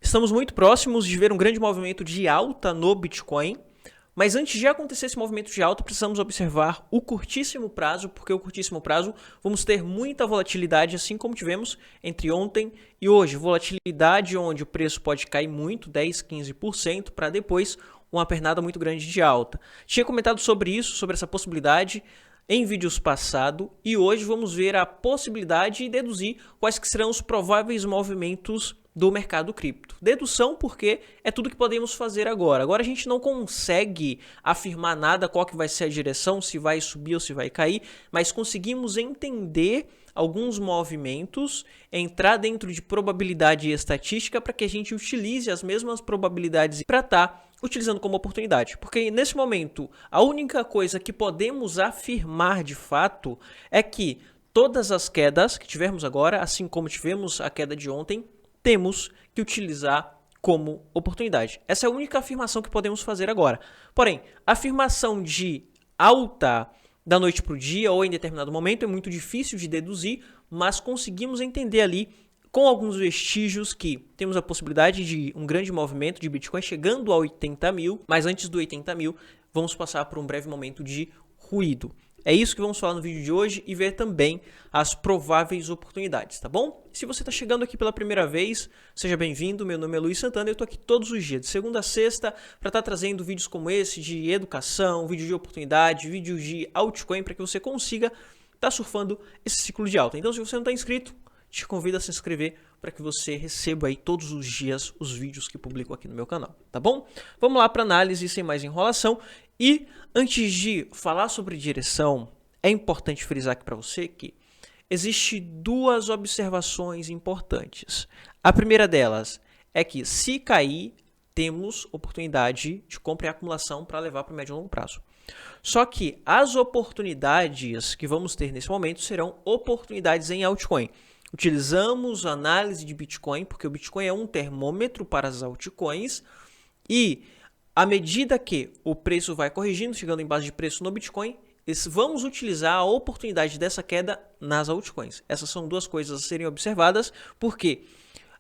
Estamos muito próximos de ver um grande movimento de alta no Bitcoin, mas antes de acontecer esse movimento de alta, precisamos observar o curtíssimo prazo, porque o curtíssimo prazo vamos ter muita volatilidade, assim como tivemos entre ontem e hoje. Volatilidade onde o preço pode cair muito, 10, 15%, para depois uma pernada muito grande de alta. Tinha comentado sobre isso, sobre essa possibilidade em vídeos passados, e hoje vamos ver a possibilidade e deduzir quais que serão os prováveis movimentos do mercado cripto. Dedução porque é tudo que podemos fazer agora. Agora a gente não consegue afirmar nada qual que vai ser a direção, se vai subir ou se vai cair, mas conseguimos entender alguns movimentos, entrar dentro de probabilidade e estatística para que a gente utilize as mesmas probabilidades para estar utilizando como oportunidade. Porque nesse momento, a única coisa que podemos afirmar de fato é que todas as quedas que tivermos agora, assim como tivemos a queda de ontem, temos que utilizar como oportunidade. Essa é a única afirmação que podemos fazer agora. Porém, a afirmação de alta da noite para o dia ou em determinado momento é muito difícil de deduzir, mas conseguimos entender ali com alguns vestígios que temos a possibilidade de um grande movimento de Bitcoin chegando a 80 mil, mas antes do 80 mil vamos passar por um breve momento de ruído. É isso que vamos falar no vídeo de hoje e ver também as prováveis oportunidades, tá bom? Se você está chegando aqui pela primeira vez, seja bem-vindo, meu nome é Luiz Santana e eu estou aqui todos os dias, de segunda a sexta, para estar trazendo vídeos como esse de educação, vídeos de oportunidade, vídeos de altcoin, para que você consiga estar surfando esse ciclo de alta. Então, se você não está inscrito, te convido a se inscrever para que você receba aí todos os dias os vídeos que publico aqui no meu canal, tá bom? Vamos lá para análise sem mais enrolação. E antes de falar sobre direção, é importante frisar aqui para você que existe duas observações importantes. A primeira delas é que se cair, temos oportunidade de compra e acumulação para levar para o médio e longo prazo. Só que as oportunidades que vamos ter nesse momento serão oportunidades em altcoin. Utilizamos a análise de Bitcoin, porque o Bitcoin é um termômetro para as altcoins, e à medida que o preço vai corrigindo, chegando em base de preço no Bitcoin, vamos utilizar a oportunidade dessa queda nas altcoins. Essas são duas coisas a serem observadas, porque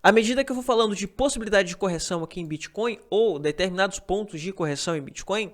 à medida que eu vou falando de possibilidade de correção aqui em Bitcoin, ou determinados pontos de correção em Bitcoin,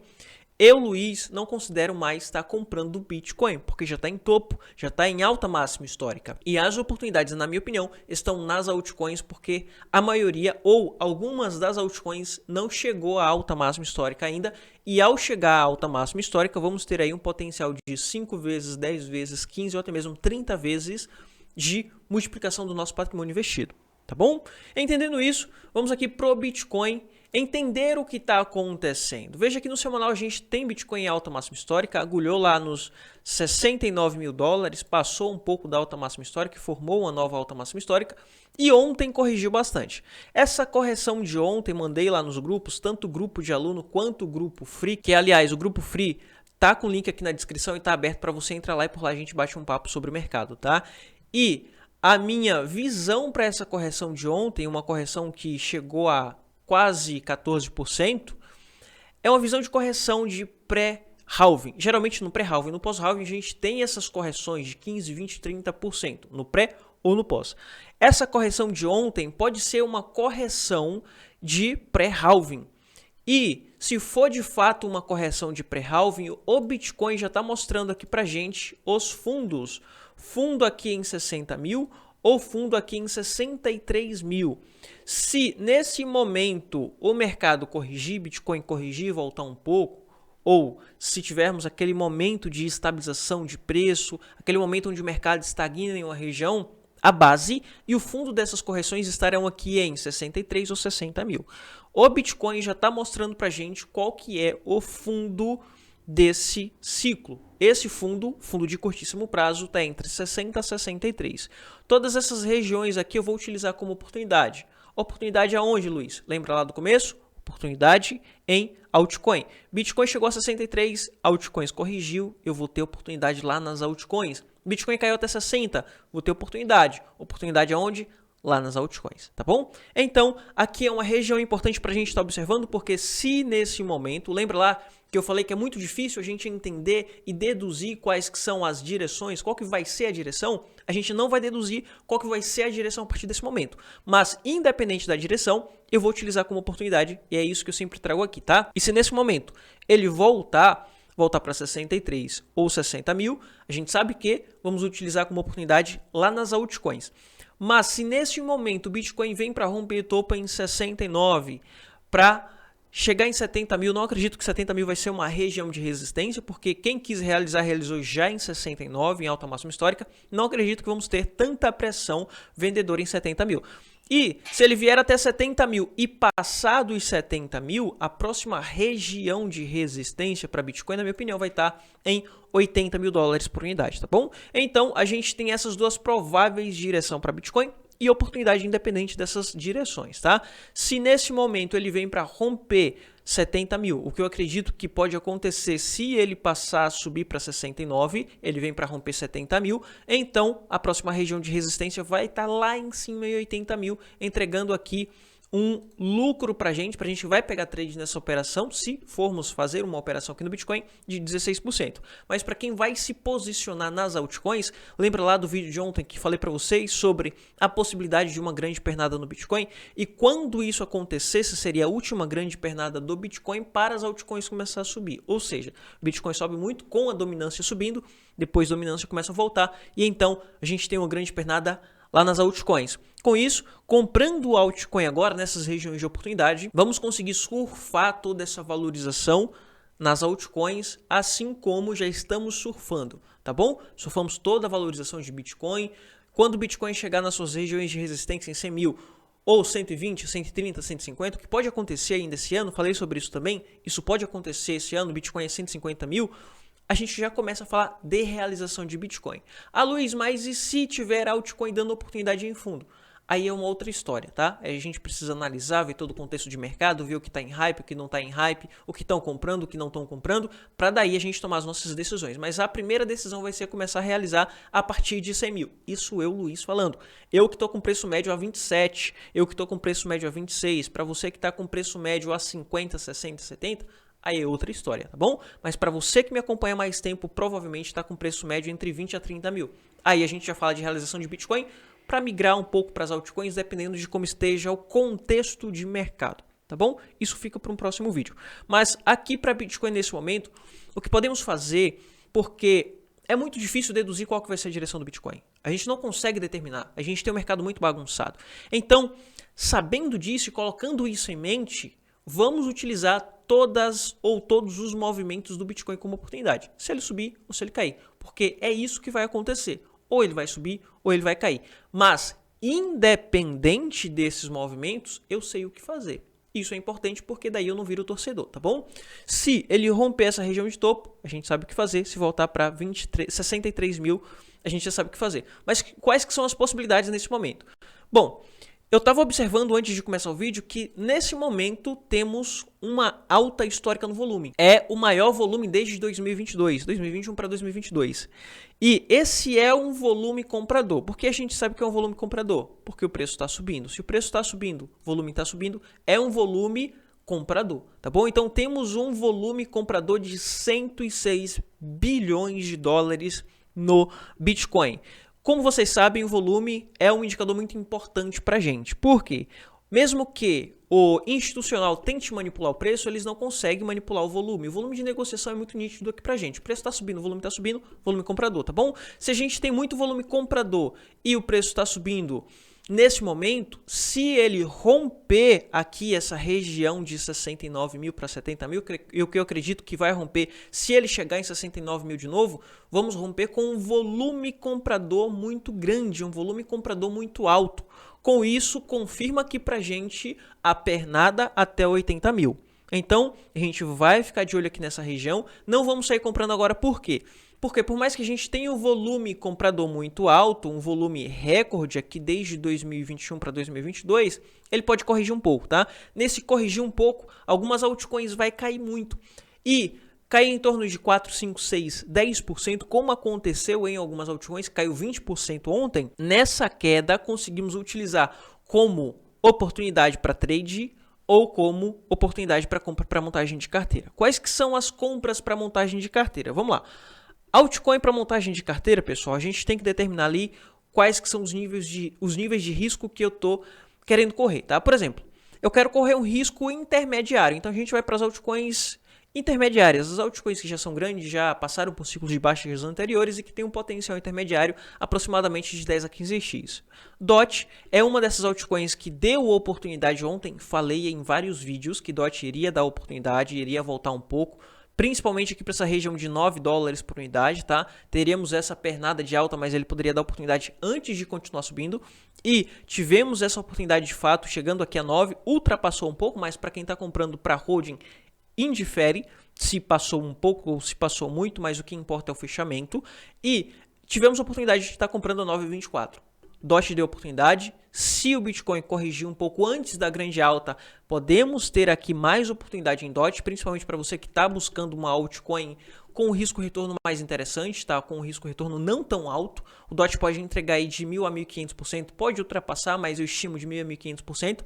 eu, Luiz, não considero mais estar comprando Bitcoin, porque já está em topo, já está em alta máxima histórica. E as oportunidades, na minha opinião, estão nas altcoins, porque a maioria ou algumas das altcoins não chegou à alta máxima histórica ainda. E ao chegar à alta máxima histórica, vamos ter aí um potencial de 5 vezes, 10 vezes, 15 ou até mesmo 30 vezes de multiplicação do nosso patrimônio investido. Tá bom? Entendendo isso, vamos aqui pro Bitcoin entender o que está acontecendo. Veja que no semanal a gente tem Bitcoin em alta máxima histórica, agulhou lá nos 69 mil dólares, passou um pouco da alta máxima histórica, formou uma nova alta máxima histórica e ontem corrigiu bastante. Essa correção de ontem, mandei lá nos grupos, tanto o grupo de aluno quanto o grupo free, que aliás o grupo free tá com o link aqui na descrição e tá aberto para você entrar lá e por lá a gente bate um papo sobre o mercado, tá? E a minha visão para essa correção de ontem, uma correção que chegou a quase 14%, é uma visão de correção de pré-halving. Geralmente no pré-halving, no pós-halving a gente tem essas correções de 15, 20, 30%, no pré ou no pós. Essa correção de ontem pode ser uma correção de pré-halving. E se for de fato uma correção de pré-halving, o Bitcoin já está mostrando aqui para gente os fundos. Fundo aqui em 60 mil ou fundo aqui em 63 mil. Se nesse momento o mercado corrigir, Bitcoin corrigir, voltar um pouco, ou se tivermos aquele momento de estabilização de preço, aquele momento onde o mercado estagna em uma região, a base e o fundo dessas correções estarão aqui em 63 ou 60 mil. O Bitcoin já está mostrando para a gente qual que é o fundo desse ciclo. Esse fundo de curtíssimo prazo, está entre 60 a 63. Todas essas regiões aqui eu vou utilizar como oportunidade. Oportunidade aonde, Luiz? Lembra lá do começo? Oportunidade em altcoin. Bitcoin chegou a 63, altcoins corrigiu, eu vou ter oportunidade lá nas altcoins. Bitcoin caiu até 60, vou ter oportunidade. Oportunidade aonde? lá nas altcoins, tá bom? Então, aqui é uma região importante para a gente estar observando, porque se nesse momento, lembra lá que eu falei que é muito difícil a gente entender e deduzir quais que são as direções, qual que vai ser a direção, a gente não vai deduzir qual que vai ser a direção a partir desse momento. Mas, independente da direção, eu vou utilizar como oportunidade, e é isso que eu sempre trago aqui, tá? E se nesse momento ele voltar para 63 ou 60 mil, a gente sabe que vamos utilizar como oportunidade lá nas altcoins. Mas se neste momento o Bitcoin vem para romper topo em 69, para chegar em 70 mil, não acredito que 70 mil vai ser uma região de resistência, porque quem quis realizar, realizou já em 69, em alta máxima histórica. Não acredito que vamos ter tanta pressão vendedora em 70 mil. E se ele vier até 70 mil e passar dos 70 mil, a próxima região de resistência para Bitcoin, na minha opinião, vai estar em 80 mil dólares por unidade, tá bom? Então, a gente tem essas duas prováveis direções para Bitcoin e oportunidade independente dessas direções, tá? Se nesse momento ele vem para romper 70 mil, o que eu acredito que pode acontecer se ele passar a subir para 69, ele vem para romper 70 mil, então a próxima região de resistência vai estar lá em cima em 80 mil, entregando aqui um lucro para a gente vai pegar trade nessa operação, se formos fazer uma operação aqui no Bitcoin, de 16%. Mas para quem vai se posicionar nas altcoins, lembra lá do vídeo de ontem que falei para vocês sobre a possibilidade de uma grande pernada no Bitcoin? E quando isso acontecesse, seria a última grande pernada do Bitcoin para as altcoins começar a subir. Ou seja, o Bitcoin sobe muito com a dominância subindo, depois a dominância começa a voltar, e então a gente tem uma grande pernada lá nas altcoins. Com isso, comprando o altcoin agora nessas regiões de oportunidade, vamos conseguir surfar toda essa valorização nas altcoins, assim como já estamos surfando, tá bom? Surfamos toda a valorização de Bitcoin. Quando o Bitcoin chegar nas suas regiões de resistência em 100 mil, ou 120, 130, 150, o que pode acontecer ainda esse ano, falei sobre isso também, isso pode acontecer esse ano, o Bitcoin é 150 mil, a gente já começa a falar de realização de Bitcoin. Ah, Luiz, mas e se tiver altcoin dando oportunidade em fundo? Aí é uma outra história, tá? Aí a gente precisa analisar, ver todo o contexto de mercado, ver o que está em hype, o que não está em hype, o que estão comprando, o que não estão comprando, para daí a gente tomar as nossas decisões. Mas a primeira decisão vai ser começar a realizar a partir de 100 mil. Isso eu, Luiz, falando. Eu que estou com preço médio a 27, eu que estou com preço médio a 26, para você que está com preço médio a 50, 60, 70... aí é outra história, tá bom? Mas para você que me acompanha há mais tempo, provavelmente está com preço médio entre 20 a 30 mil. Aí a gente já fala de realização de Bitcoin para migrar um pouco para as altcoins, dependendo de como esteja o contexto de mercado, tá bom? Isso fica para um próximo vídeo. Mas aqui para Bitcoin nesse momento, o que podemos fazer, porque é muito difícil deduzir qual que vai ser a direção do Bitcoin. A gente não consegue determinar, a gente tem um mercado muito bagunçado. Então, sabendo disso e colocando isso em mente, vamos utilizar todas ou todos os movimentos do Bitcoin como oportunidade. Se ele subir ou se ele cair. Porque é isso que vai acontecer. Ou ele vai subir ou ele vai cair. Mas, independente desses movimentos, eu sei o que fazer. Isso é importante porque daí eu não viro torcedor, tá bom? Se ele romper essa região de topo, a gente sabe o que fazer. Se voltar para 63 mil, a gente já sabe o que fazer. Mas quais que são as possibilidades nesse momento? Bom, eu estava observando antes de começar o vídeo que nesse momento temos uma alta histórica no volume. É o maior volume desde 2022, 2021 para 2022. E esse é um volume comprador. Por que a gente sabe que é um volume comprador? Porque o preço está subindo. Se o preço está subindo, o volume está subindo, é um volume comprador, tá bom? Então temos um volume comprador de 106 bilhões de dólares no Bitcoin. Como vocês sabem, o volume é um indicador muito importante para a gente. Por quê? Mesmo que o institucional tente manipular o preço, eles não conseguem manipular o volume. O volume de negociação é muito nítido aqui para a gente. O preço está subindo, o volume está subindo, volume comprador, tá bom? Se a gente tem muito volume comprador e o preço está subindo, nesse momento, se ele romper aqui essa região de 69 mil para 70 mil, o que eu acredito que vai romper, se ele chegar em 69 mil de novo, vamos romper com um volume comprador muito grande, um volume comprador muito alto. Com isso, confirma aqui para a gente a pernada até 80 mil. Então, a gente vai ficar de olho aqui nessa região, não vamos sair comprando agora, por quê? Porque por mais que a gente tenha um volume comprador muito alto, um volume recorde aqui desde 2021 para 2022, ele pode corrigir um pouco, tá? Nesse corrigir um pouco, algumas altcoins vai cair muito. E cair em torno de 4, 5, 6, 10%, como aconteceu em algumas altcoins, caiu 20% ontem. Nessa queda, conseguimos utilizar como oportunidade para trade ou como oportunidade para compra para montagem de carteira. Quais que são as compras para montagem de carteira? Vamos lá. Altcoin para montagem de carteira, pessoal, a gente tem que determinar ali quais que são os níveis de risco que eu estou querendo correr, tá? Por exemplo, eu quero correr um risco intermediário, então a gente vai para as altcoins intermediárias. As altcoins que já são grandes, já passaram por ciclos de baixas anteriores e que tem um potencial intermediário aproximadamente de 10 a 15x. DOT é uma dessas altcoins que deu oportunidade ontem, falei em vários vídeos que DOT iria dar oportunidade, iria voltar um pouco, principalmente aqui para essa região de $9 por unidade, tá? Teríamos essa pernada de alta, mas ele poderia dar oportunidade antes de continuar subindo. E tivemos essa oportunidade de fato, chegando aqui a 9, ultrapassou um pouco, mas para quem está comprando para holding, indifere se passou um pouco ou se passou muito, mas o que importa é o fechamento. E tivemos a oportunidade de estar comprando a 9,24. DOT deu oportunidade. Se o Bitcoin corrigir um pouco antes da grande alta, podemos ter aqui mais oportunidade em DOT, principalmente para você que está buscando uma altcoin com um risco-retorno mais interessante, tá? Com um risco-retorno não tão alto. O DOT pode entregar aí de 1.000 a 1.500%, pode ultrapassar, mas eu estimo de 1.000 a 1.500%.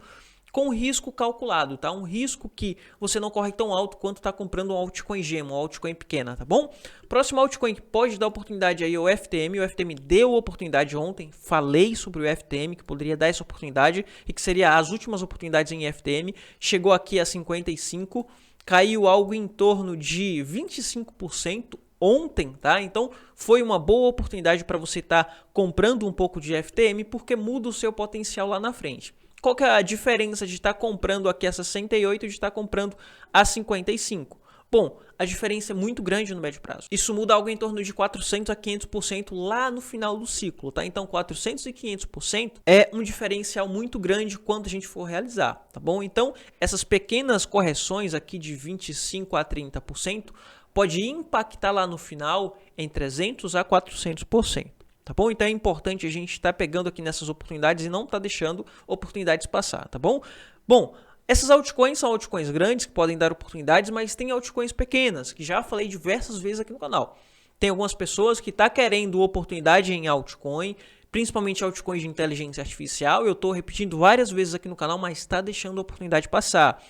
Com risco calculado, tá? Um risco que você não corre tão alto quanto está comprando um altcoin gema, uma altcoin pequena, tá bom? Próximo altcoin que pode dar oportunidade aí é o FTM. O FTM deu oportunidade ontem, falei sobre o FTM, que poderia dar essa oportunidade e que seria as últimas oportunidades em FTM. Chegou aqui a 55, caiu algo em torno de 25% ontem, tá? Então foi uma boa oportunidade para você estar comprando um pouco de FTM, porque muda o seu potencial lá na frente. Qual que é a diferença de estar comprando aqui a 68 e de estar comprando a 55? Bom, a diferença é muito grande no médio prazo. Isso muda algo em torno de 400 a 500% lá no final do ciclo, tá? Então 400 e 500% é um diferencial muito grande quando a gente for realizar, tá bom? Então essas pequenas correções aqui de 25 a 30% pode impactar lá no final em 300 a 400%. Tá bom? Então é importante a gente estar pegando aqui nessas oportunidades e não estar deixando oportunidades passar, tá bom? Bom, essas altcoins são altcoins grandes que podem dar oportunidades, mas tem altcoins pequenas, que já falei diversas vezes aqui no canal. Tem algumas pessoas que estão querendo oportunidade em altcoin, principalmente altcoins de inteligência artificial. Eu estou repetindo várias vezes aqui no canal, mas está deixando a oportunidade passar.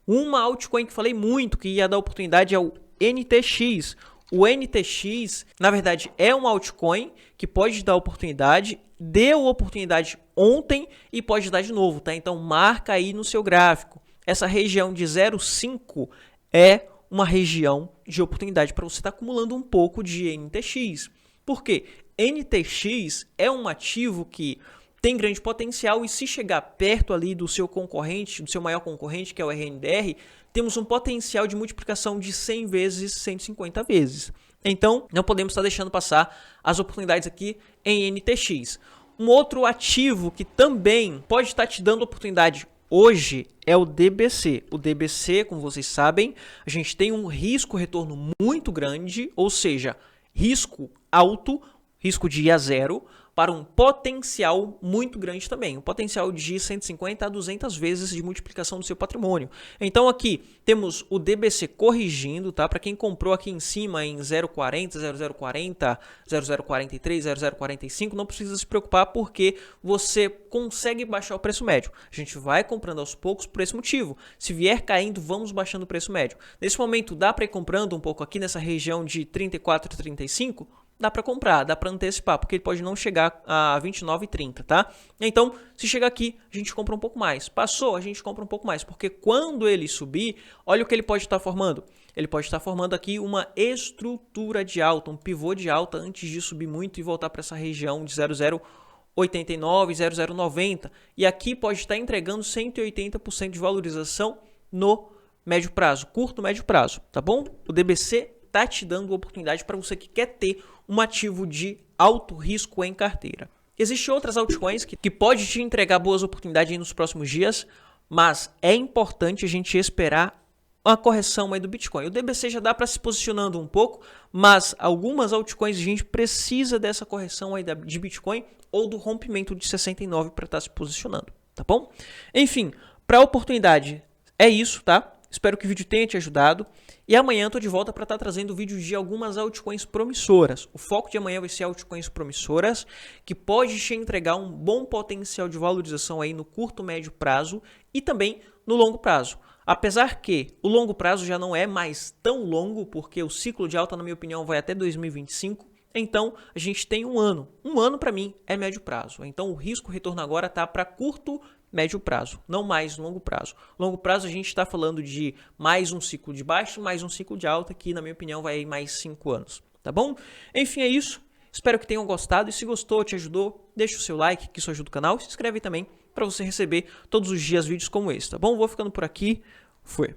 Uma altcoin que falei muito que ia dar oportunidade é o NTX. O NTX, na verdade, é um altcoin que pode dar oportunidade, deu oportunidade ontem e pode dar de novo, tá? Então marca aí no seu gráfico. Essa região de 0,5 é uma região de oportunidade para você estar acumulando um pouco de NTX. Por quê? NTX é um ativo que tem grande potencial e se chegar perto ali do seu concorrente, do seu maior concorrente, que é o RNDR, temos um potencial de multiplicação de 100 vezes, 150 vezes. Então, não podemos estar deixando passar as oportunidades aqui em NTX. Um outro ativo que também pode estar te dando oportunidade hoje é o DBC. O DBC, como vocês sabem, a gente tem um risco-retorno muito grande, ou seja, risco alto, risco de ir a zero, para um potencial muito grande também, um potencial de 150 a 200 vezes de multiplicação do seu patrimônio. Então aqui temos o DBC corrigindo, tá? Para quem comprou aqui em cima em 0,40, 0040, 0043, 0045, não precisa se preocupar porque você consegue baixar o preço médio. A gente vai comprando aos poucos por esse motivo. Se vier caindo, vamos baixando o preço médio. Nesse momento dá para ir comprando um pouco aqui nessa região de 34, 35, dá para comprar, dá para antecipar, porque ele pode não chegar a 29,30, tá? Então, se chegar aqui, a gente compra um pouco mais. Passou, a gente compra um pouco mais, porque quando ele subir, olha o que ele pode estar formando. Ele pode estar formando aqui uma estrutura de alta, um pivô de alta antes de subir muito e voltar para essa região de 0,089, 0,090. E aqui pode estar entregando 180% de valorização no médio prazo, curto médio prazo, tá bom? O DBC está te dando oportunidade para você que quer ter um ativo de alto risco em carteira. Existem outras altcoins que pode te entregar boas oportunidades aí nos próximos dias, mas é importante a gente esperar uma correção aí do Bitcoin. O DBC já dá para se posicionando um pouco, mas algumas altcoins a gente precisa dessa correção aí de Bitcoin ou do rompimento de 69 para estar se posicionando, tá bom? Enfim, para a oportunidade é isso, tá? Espero que o vídeo tenha te ajudado. E amanhã eu tô de volta para estar trazendo vídeos de algumas altcoins promissoras. O foco de amanhã vai ser altcoins promissoras, que pode te entregar um bom potencial de valorização aí no curto, médio prazo e também no longo prazo. Apesar que o longo prazo já não é mais tão longo, porque o ciclo de alta, na minha opinião, vai até 2025. Então, a gente tem um ano. Um ano, para mim, é médio prazo. Então, o risco-retorno agora está para curto, médio prazo, não mais longo prazo. Longo prazo, a gente está falando de mais um ciclo de baixo, mais um ciclo de alta, que, na minha opinião, vai mais 5 anos. Tá bom? Enfim, é isso. Espero que tenham gostado. E se gostou, te ajudou, deixa o seu like, que isso ajuda o canal. E se inscreve também para você receber todos os dias vídeos como esse, tá bom? Vou ficando por aqui. Fui.